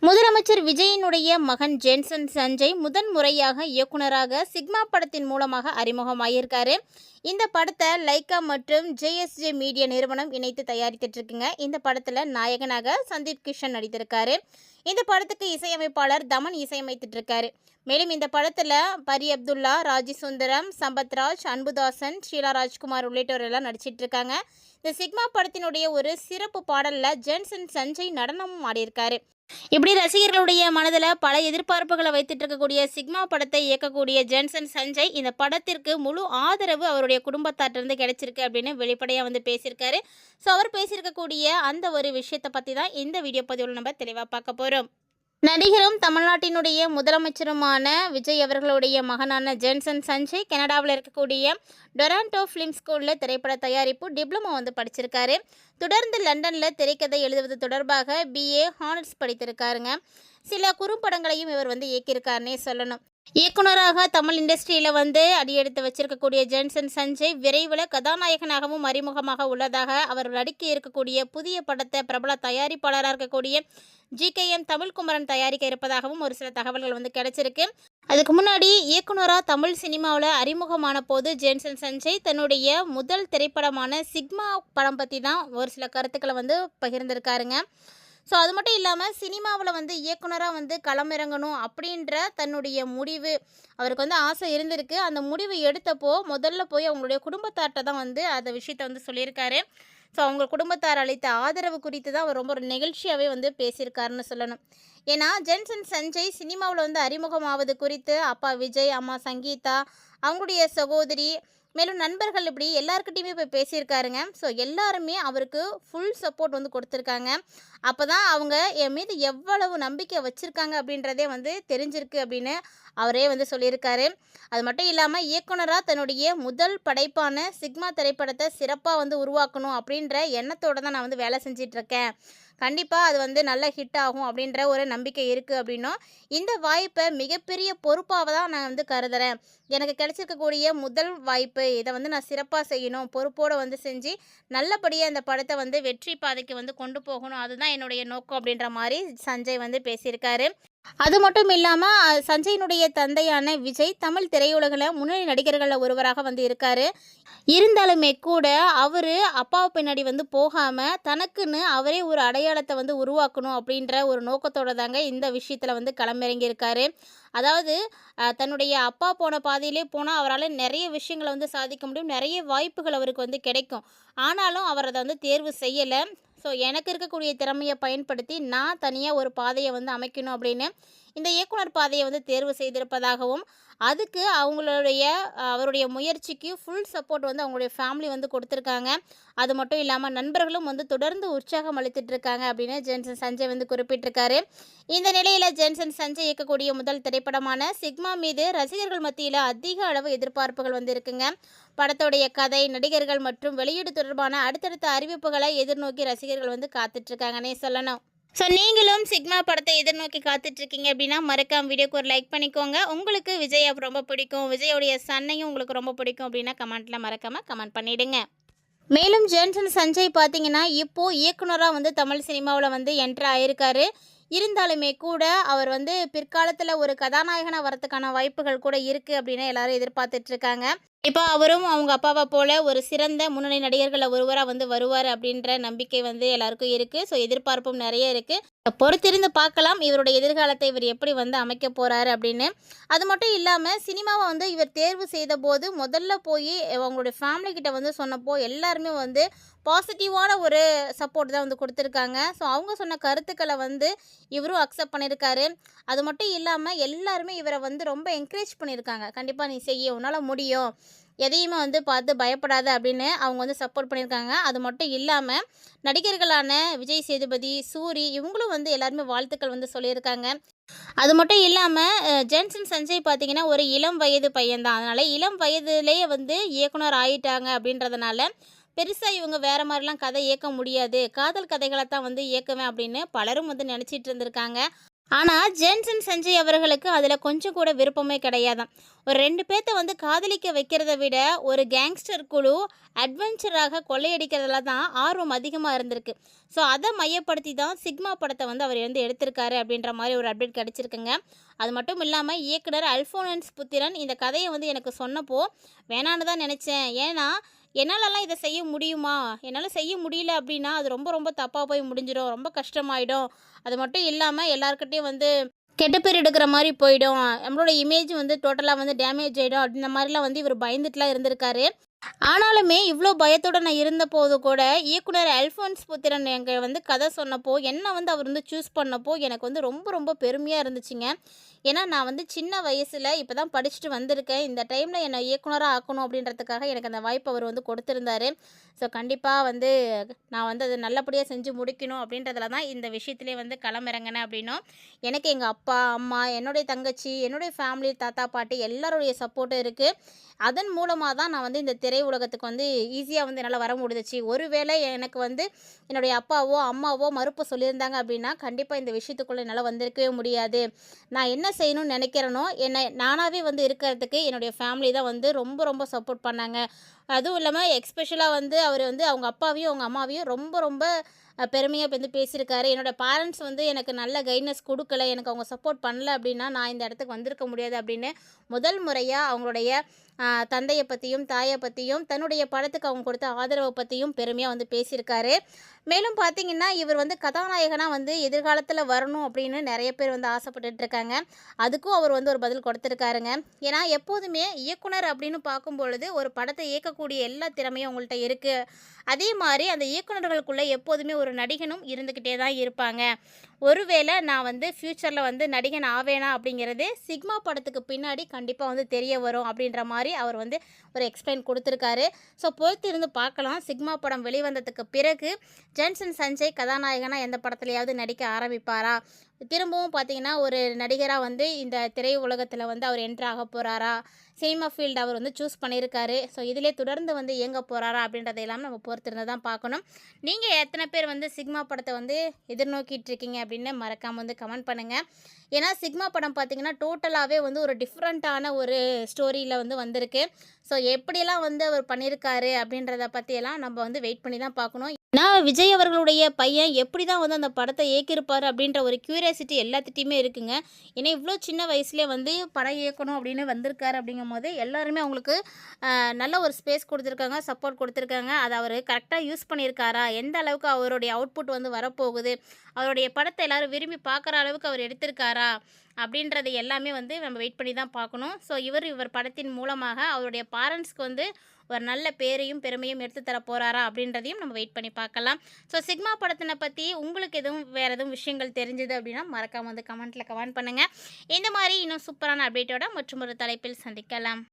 முதலமைச்சர் விஜயினுடைய மகன் ஜேன்சன் சஞ்சய் முதன் முறையாக இயக்குனராக சிக்மா படத்தின் மூலமாக அறிமுகமாயிருக்காரு. இந்த படத்தை லைக்கா மற்றும் ஜேஎஸ்ஜே மீடியா நிறுவனம் இணைத்து தயாரித்துட்டு இருக்குங்க. இந்த படத்தில் நாயகனாக சந்தீப் கிஷன் நடித்திருக்காரு. இந்த படத்துக்கு இசையமைப்பாளர் தமன் இசையமைத்துட்டு இருக்காரு. மேலும் இந்த படத்தில் பரி அப்துல்லா, ராஜி சுந்தரம், சம்பத்ராஜ், அன்புதாசன், ஷீலா ராஜ்குமார் உள்ளிட்டோர் எல்லாம் நடிச்சிட்டு இருக்காங்க. இந்த சிக்மா படத்தினுடைய ஒரு சிறப்பு பாடலில் ஜேன்சன் சஞ்சய் நடனமும் ஆடியிருக்காரு. இப்படி ரசிகர்களுடைய மனதில் பல எதிர்பார்ப்புகளை வைத்துட்டு இருக்கக்கூடிய சிக்மா படத்தை இயக்கக்கூடிய ஜேன்சன் சஞ்சய் இந்த படத்திற்கு முழு ஆதரவு அவருடைய குடும்பத்தாட்டிலிருந்து கிடைச்சிருக்கு அப்படின்னு வெளிப்படையாக வந்து பேசியிருக்காரு. ஸோ அவர் பேசியிருக்கக்கூடிய அந்த ஒரு விஷயத்தை பற்றி தான் இந்த வீடியோ பதிவில் நம்ம தெளிவாக பார்க்க போகிறோம். நடிகரும் தமிழ்நாட்டினுடைய முதலமைச்சருமான விஜய் அவர்களுடைய மகனான ஜேன்சன் சஞ்சய் கனடாவில் இருக்கக்கூடிய டொராண்டோ ஃபிலிம் ஸ்கூலில் திரைப்பட தயாரிப்பு டிப்ளமோ வந்து படிச்சிருக்காரு. தொடர்ந்து லண்டனில் திரைக்கதை எழுதுவது தொடர்பாக பிஏ ஹானர்ஸ் படித்திருக்காருங்க. சில குறும்படங்களையும் இவர் வந்து இயக்கியிருக்காருன்னே சொல்லணும். இயக்குனராக தமிழ் இண்டஸ்ட்ரியில் வந்து அடியெடுத்து வச்சிருக்கக்கூடிய ஜேன்சன் சஞ்சய் விரைவில் கதாநாயகனாகவும் அறிமுகமாக உள்ளதாக அவர் நடிக்க இருக்கக்கூடிய புதிய படத்தை பிரபல தயாரிப்பாளராக இருக்கக்கூடிய GKM தமிழ்குமரன் தயாரிக்க இருப்பதாகவும் ஒரு சில தகவல்கள் வந்து கிடைச்சிருக்கு. அதுக்கு முன்னாடி இயக்குனராக தமிழ் சினிமாவில் அறிமுகமான போது ஜேன்சன் சஞ்சய் தன்னுடைய முதல் திரைப்படமான சிக்மா படம் பற்றி தான் ஒரு சில கருத்துக்களை வந்து பகிர்ந்திருக்காருங்க. ஸோ அது மட்டும் இல்லாமல் சினிமாவில் வந்து இயக்குனராக வந்து களமிறங்கணும் அப்படின்ற தன்னுடைய முடிவு அவருக்கு வந்து ஆசை இருந்திருக்கு. அந்த முடிவு எடுத்தப்போ முதல்ல போய் அவங்களுடைய குடும்பத்தார்கிட்ட தான் வந்து அந்த விஷயத்தை வந்து சொல்லியிருக்காரு. ஸோ அவங்க குடும்பத்தார் அளித்த ஆதரவு குறித்து தான் அவர் ரொம்ப ஒரு நெகிழ்ச்சியாகவே வந்து பேசியிருக்காருன்னு சொல்லணும். ஏன்னா ஜேன்சன் சஞ்சய் சினிமாவில் வந்து அறிமுகமாவது குறித்து அப்பா விஜய், அம்மா சங்கீதா, அவங்களுடைய சகோதரி, மேலும் நண்பர்கள் இப்படி எல்லாருக்கிட்டையுமே போய் பேசியிருக்காருங்க. ஸோ எல்லாருமே அவருக்கு ஃபுல் சப்போர்ட் வந்து கொடுத்துருக்காங்க. அப்போ தான் அவங்க என் மீது எவ்வளவு நம்பிக்கை வச்சுருக்காங்க அப்படின்றதே வந்து தெரிஞ்சிருக்கு அப்படின்னு அவரே வந்து சொல்லியிருக்காரு. அது மட்டும் இல்லாமல் இயக்குனராக தன்னுடைய முதல் படைப்பான சிக்மா திரைப்படத்தை சிறப்பாக வந்து உருவாக்கணும் அப்படின்ற எண்ணத்தோடு தான் நான் வந்து வேலை செஞ்சிட்ருக்கேன். கண்டிப்பாக அது வந்து நல்ல ஹிட் ஆகும் அப்படின்ற ஒரு நம்பிக்கை இருக்குது அப்படின்னும், இந்த வாய்ப்பை மிகப்பெரிய பொறுப்பாக தான் நான் வந்து கருதுகிறேன். எனக்கு கிடைச்சிருக்கக்கூடிய முதல் வாய்ப்பு, இதை வந்து நான் சிறப்பாக செய்யணும், பொறுப்போடு வந்து செஞ்சு நல்லபடியாக இந்த படத்தை வந்து வெற்றி பாதைக்கு வந்து கொண்டு போகணும், அதுதான் என்னுடைய நோக்கம் அப்படின்ற மாதிரி சஞ்சய் வந்து பேசியிருக்காரு. அது மட்டும் இல்லாமல் சஞ்சயினுடைய தந்தையான விஜய் தமிழ் திரையுலகில் முன்னணி நடிகர்களில் ஒருவராக வந்து இருக்கார். இருந்தாலுமே கூட அவர் அப்பாவை பின்னாடி வந்து போகாமல் தனக்குன்னு அவரே ஒரு அடையாளத்தை வந்து உருவாக்கணும் அப்படின்ற ஒரு நோக்கத்தோடு தாங்க இந்த விஷயத்தில் வந்து களமிறங்கியிருக்காரு. அதாவது தன்னுடைய அப்பா போன பாதையிலே போனால் அவரால் நிறைய விஷயங்களை வந்து சாதிக்க முடியும், நிறைய வாய்ப்புகள் அவருக்கு வந்து கிடைக்கும். ஆனாலும் அவர் அதை வந்து தேர்வு செய்யலை. ஸோ எனக்கு இருக்கக்கூடிய திறமையை பயன்படுத்தி நான் தனியாக ஒரு பாதையை வந்து அமைக்கணும் அப்படின்னு இந்த இயக்குனர் பாதையை வந்து தேர்வு செய்திருப்பதாகவும், அதுக்கு அவருடைய முயற்சிக்கு ஃபுல் சப்போர்ட் வந்து அவங்களுடைய ஃபேமிலி வந்து கொடுத்துருக்காங்க. அது மட்டும் இல்லாமல் நண்பர்களும் வந்து தொடர்ந்து உற்சாகம் அளித்துட்டு இருக்காங்க அப்படின்னு ஜேன்சன் சஞ்சய் வந்து குறிப்பிட்டிருக்காரு. இந்த நிலையில் ஜேன்சன் சஞ்சய் இயக்கக்கூடிய முதல் திரைப்படமான சிக்மா மீது ரசிகர்கள் மத்தியில் அதிக அளவு எதிர்பார்ப்புகள் வந்து இருக்குங்க. படத்துடைய கதை, நடிகர்கள் மற்றும் வெளியீடு தொடர்பான அடுத்தடுத்த அறிவிப்புகளை எதிர்நோக்கி ரசிகர்கள் வந்து காத்துட்ருக்காங்கன்னே சொல்லணும். ஸோ நீங்களும் சிக்மா படத்தை எதிர்நோக்கி காத்துட்ருக்கீங்க அப்படின்னா மறக்காம வீடியோக்கு ஒரு லைக் பண்ணிக்கோங்க. உங்களுக்கு விஜய் ரொம்ப பிடிக்கும், விஜயோடைய சன்னையும் உங்களுக்கு ரொம்ப பிடிக்கும் அப்படின்னா கமெண்ட்டில் மறக்காமல் கமெண்ட் பண்ணிவிடுங்க. மேலும் ஜேன்சன் சஞ்சய் பார்த்தீங்கன்னா இப்போது இயக்குனராக வந்து தமிழ் சினிமாவில் வந்து என்ட்ரு ஆயிருக்காரு. இருந்தாலுமே கூட அவர் வந்து பிற்காலத்தில் ஒரு கதாநாயகனாக வரத்துக்கான வாய்ப்புகள் கூட இருக்குது அப்படின்னு எல்லாரும் எதிர்பார்த்துட்ருக்காங்க. இப்போ அவரும் அவங்க அப்பாவை போல் ஒரு சிறந்த முன்னணி நடிகர்களில் ஒருவராக வந்து வருவார் அப்படின்ற நம்பிக்கை வந்து எல்லாருக்கும் இருக்குது. ஸோ எதிர்பார்ப்பும் நிறைய இருக்குது. பொறுத்திருந்து பார்க்கலாம் இவருடைய எதிர்காலத்தை இவர் எப்படி வந்து அமைக்க போகிறாரு அப்படின்னு. அது மட்டும் இல்லாமல் சினிமாவை வந்து இவர் தேர்வு செய்த போது முதல்ல போய் அவங்களுடைய ஃபேமிலி கிட்ட வந்து சொன்னப்போ எல்லாருமே வந்து பாசிட்டிவான ஒரு சப்போர்ட் தான் வந்து கொடுத்துருக்காங்க. ஸோ அவங்க சொன்ன கருத்துக்களை வந்து இவரும் அக்செப்ட் பண்ணியிருக்காரு. அது மட்டும் இல்லாமல் எல்லாருமே இவரை வந்து ரொம்ப என்கரேஜ் பண்ணியிருக்காங்க. கண்டிப்பாக நீ செய்ய, உன்னால் முடியும், எதையுமே வந்து பார்த்து பயப்படாத அப்படின்னு அவங்க வந்து சப்போர்ட் பண்ணியிருக்காங்க. அது மட்டும் இல்லாமல் நடிகர்களான விஜய் சேதுபதி, சூரி இவங்களும் வந்து எல்லாருமே வாழ்த்துக்கள் வந்து சொல்லியிருக்காங்க. அது மட்டும் இல்லாமல் ஜேன்சன் சஞ்சய் பார்த்திங்கன்னா ஒரு இளம் வயது பையன்தான். அதனால் இளம் வயதுலேயே வந்து இயக்குனர் ஆகிட்டாங்க அப்படின்றதுனால பெருசாக இவங்க வேறு மாதிரிலாம் கதை இயக்க முடியாது, காதல் கதைகளை தான் வந்து இயக்குவேன் அப்படின்னு பலரும் வந்து நினச்சிட்டு இருந்திருக்காங்க. ஆனால் ஜேன்சன் சஞ்சய் அவர்களுக்கு அதில் கொஞ்சம் கூட விருப்பமே கிடையாதாம். ஒரு 2 பேர்த்த வந்து காதலிக்க வைக்கிறத விட ஒரு கேங்ஸ்டர் குழு அட்வென்ச்சராக கொள்ளையடிக்கிறதுல தான் ஆர்வம் அதிகமாக இருந்திருக்கு. ஸோ அதை மையப்படுத்தி தான் சிக்மா படத்தை வந்து அவர் வந்து எடுத்திருக்காரு அப்படின்ற மாதிரி ஒரு அப்டேட் கிடச்சிருக்குங்க. அது மட்டும் இல்லாமல் இயக்குனர் அல்ஃபோன்ஸ் புத்திரன் இந்த கதையை வந்து எனக்கு சொன்னப்போ வேணான்னு தான் நினச்சேன். ஏன்னா என்னாலலாம் இதை செய்ய முடியுமா? என்னால் செய்ய முடியல அப்படின்னா அது ரொம்ப ரொம்ப தப்பாக போய் முடிஞ்சிடும், ரொம்ப கஷ்டமாயிடும். அது மட்டும் இல்லாமல் எல்லாருக்கிட்டையும் வந்து கெட்ட பேர் எடுக்கிற மாதிரி போயிடும், நம்மளோட இமேஜ் வந்து டோட்டலாக வந்து டேமேஜ் ஆகிடும் அப்படின்ற மாதிரிலாம் வந்து இவர் பயந்துட்டுலாம் இருந்திருக்காரு. ஆனாலுமே இவ்வளோ பயத்தோடு நான் இருந்தபோது கூட இயக்குனர் அல்ஃபோன்ஸ் புத்திரன் எங்கள் வந்து கதை சொன்னப்போ என்னை வந்து அவர் வந்து சூஸ் பண்ணப்போ எனக்கு வந்து ரொம்ப ரொம்ப பெருமையாக இருந்துச்சுங்க. ஏன்னா நான் வந்து சின்ன வயசில் இப்போ தான் படிச்சுட்டு வந்திருக்கேன். இந்த டைமில் என்னை இயக்குனராக ஆக்கணும் அப்படின்றதுக்காக எனக்கு அந்த வாய்ப்பு அவர் வந்து கொடுத்துருந்தாரு. ஸோ கண்டிப்பாக வந்து நான் வந்து அதை நல்லபடியாக செஞ்சு முடிக்கணும் அப்படின்றதுல தான் இந்த விஷயத்துலேயே வந்து களமிறங்கினேன் அப்படின்னும், எனக்கு எங்கள் அப்பா அம்மா, என்னுடைய தங்கச்சி, என்னுடைய ஃபேமிலி, தாத்தா பாட்டி எல்லாருடைய சப்போர்ட்டும் இருக்குது. அதன் மூலமாக தான் நான் வந்து இந்த திரை உலகத்துக்கு வந்து ஈஸியாக வந்து என்னால் வர முடிஞ்சிச்சு. ஒருவேளை எனக்கு வந்து என்னுடைய அப்பாவோ அம்மாவோ மறுப்பு சொல்லியிருந்தாங்க அப்படின்னா கண்டிப்பாக இந்த விஷயத்துக்குள்ளே என்னால் வந்திருக்கவே முடியாது. நான் என்ன செய்யணும்னு நினைக்கிறேனோ என்னை நானாகவே வந்து இருக்கிறதுக்கு என்னுடைய ஃபேமிலி தான் வந்து ரொம்ப ரொம்ப சப்போர்ட் பண்ணாங்க. அதுவும் இல்லாமல் எக்ஸ்பெஷலாக வந்து அவர் வந்து அவங்க அப்பாவையும் அவங்க அம்மாவையும் ரொம்ப ரொம்ப பெருமையாக வந்து பேசியிருக்காரு. என்னோடய பேரண்ட்ஸ் வந்து எனக்கு நல்ல கைட்னஸ் கொடுக்கல, எனக்கு அவங்க சப்போர்ட் பண்ணல அப்படின்னா நான் இந்த இடத்துக்கு வந்திருக்க முடியாது அப்படின்னு முதல் முறையாக அவங்களுடைய தந்தையை பற்றியும் தாயை பற்றியும் தன்னுடைய படத்துக்கு அவங்க கொடுத்த ஆதரவை பற்றியும் பெருமையாக வந்து பேசியிருக்காரு. மேலும் பார்த்திங்கன்னா இவர் வந்து கதாநாயகனாக வந்து எதிர்காலத்தில் வரணும் அப்படின்னு நிறைய பேர் வந்து ஆசைப்பட்டுட்டு இருக்காங்க. அதுக்கும் அவர் வந்து ஒரு பதில் கொடுத்துருக்காருங்க. ஏன்னா எப்போதுமே இயக்குனர் அப்படின்னு பார்க்கும் பொழுது ஒரு படத்தை இயக்கக்கூடிய எல்லா திறமையும் அவங்கள்ட்ட இருக்குது. அதே மாதிரி அந்த இயக்குனர்களுக்குள்ளே எப்போதுமே ஒரு நடிகனும் இருந்துக்கிட்டே தான் இருப்பாங்க. ஒருவேளை நான் வந்து ஃப்யூச்சரில் வந்து நடிகன் ஆவேனா அப்படிங்கிறது சிக்மா படத்துக்கு பின்னாடி கண்டிப்பாக வந்து தெரிய வரும் அப்படின்ற மாதிரி அவர் வந்து ஒரு எக்ஸ்பிளைன் கொடுத்துருக்காரு. ஸோ பொறுத்து இருந்து பார்க்கலாம். சிக்மா படம் வெளிவந்ததுக்கு பிறகு ஜேன்சன் சஞ்சய் கதாநாயகனாக எந்த படத்துலையாவது நடிக்க ஆரம்பிப்பாரா? திரும்பவும் பார்த்தீங்கன்னா ஒரு நடிகராக வந்து இந்த திரை உலகத்தில் வந்து அவர் என்ட்ரு ஆக போகிறாரா? சினிமா ஃபீல்டு அவர் வந்து சூஸ் பண்ணியிருக்காரு. ஸோ இதிலே தொடர்ந்து வந்து இயங்க போகிறாரா அப்படின்றத எல்லாமே நம்ம பொறுத்திருந்து தான் பார்க்கணும். நீங்கள் எத்தனை பேர் வந்து சிக்மா படத்தை வந்து எதிர்நோக்கிட்டு இருக்கீங்க அப்படின்னு மறக்காமல் வந்து கமெண்ட் பண்ணுங்கள். ஏன்னா சிக்மா படம் பார்த்திங்கன்னா டோட்டலாகவே வந்து ஒரு டிஃப்ரெண்ட்டான ஒரு ஸ்டோரியில் வந்து வந்திருக்கு. ஸோ எப்படியெல்லாம் வந்து அவர் பண்ணியிருக்காரு அப்படின்றத பற்றியெல்லாம் நம்ம வந்து வெயிட் பண்ணி தான் பார்க்கணும். நான் விஜய் அவர்களுடைய பையன் எப்படி தான் வந்து அந்த படத்தை இயக்கியிருப்பார் அப்படின்ற ஒரு க்யூரியாசிட்டி எல்லாத்துட்டையுமே இருக்குங்க. ஏன்னா இவ்வளோ சின்ன வயசுலேயே வந்து படம் இயக்கணும் அப்படின்னு வந்திருக்காரு அப்படிங்கும்போது எல்லாருமே அவங்களுக்கு நல்ல ஒரு ஸ்பேஸ் கொடுத்துருக்காங்க, சப்போர்ட் கொடுத்துருக்காங்க. அதை அவர் கரெக்டாக யூஸ் பண்ணியிருக்காரா, எந்த அளவுக்கு அவருடைய அவுட்புட் வந்து வரப்போகுது, அவருடைய படத்தை எல்லோரும் விரும்பி பார்க்குற அளவுக்கு அவர் எடுத்திருக்காரா அப்படின்றது எல்லாமே வந்து நம்ம வெயிட் பண்ணி தான் பார்க்கணும். ஸோ இவர் படத்தின் மூலமாக அவருடைய பேரண்ட்ஸ்க்கு வந்து ஒரு நல்ல பேரையும் பெருமையும் எடுத்து தர போகிறாரா அப்படின்றதையும் நம்ம வெயிட் பண்ணி பார்க்கலாம். ஸோ சிக்மா படத்தினை பற்றி உங்களுக்கு வேறு எதுவும் விஷயங்கள் தெரிஞ்சது அப்படின்னா மறக்காமல் வந்து கமெண்ட்டில் கமெண்ட் பண்ணுங்கள். இந்த மாதிரி இன்னும் சூப்பரான அப்டேட்டோட மற்றும் ஒரு தலைப்பில் சந்திக்கலாம்.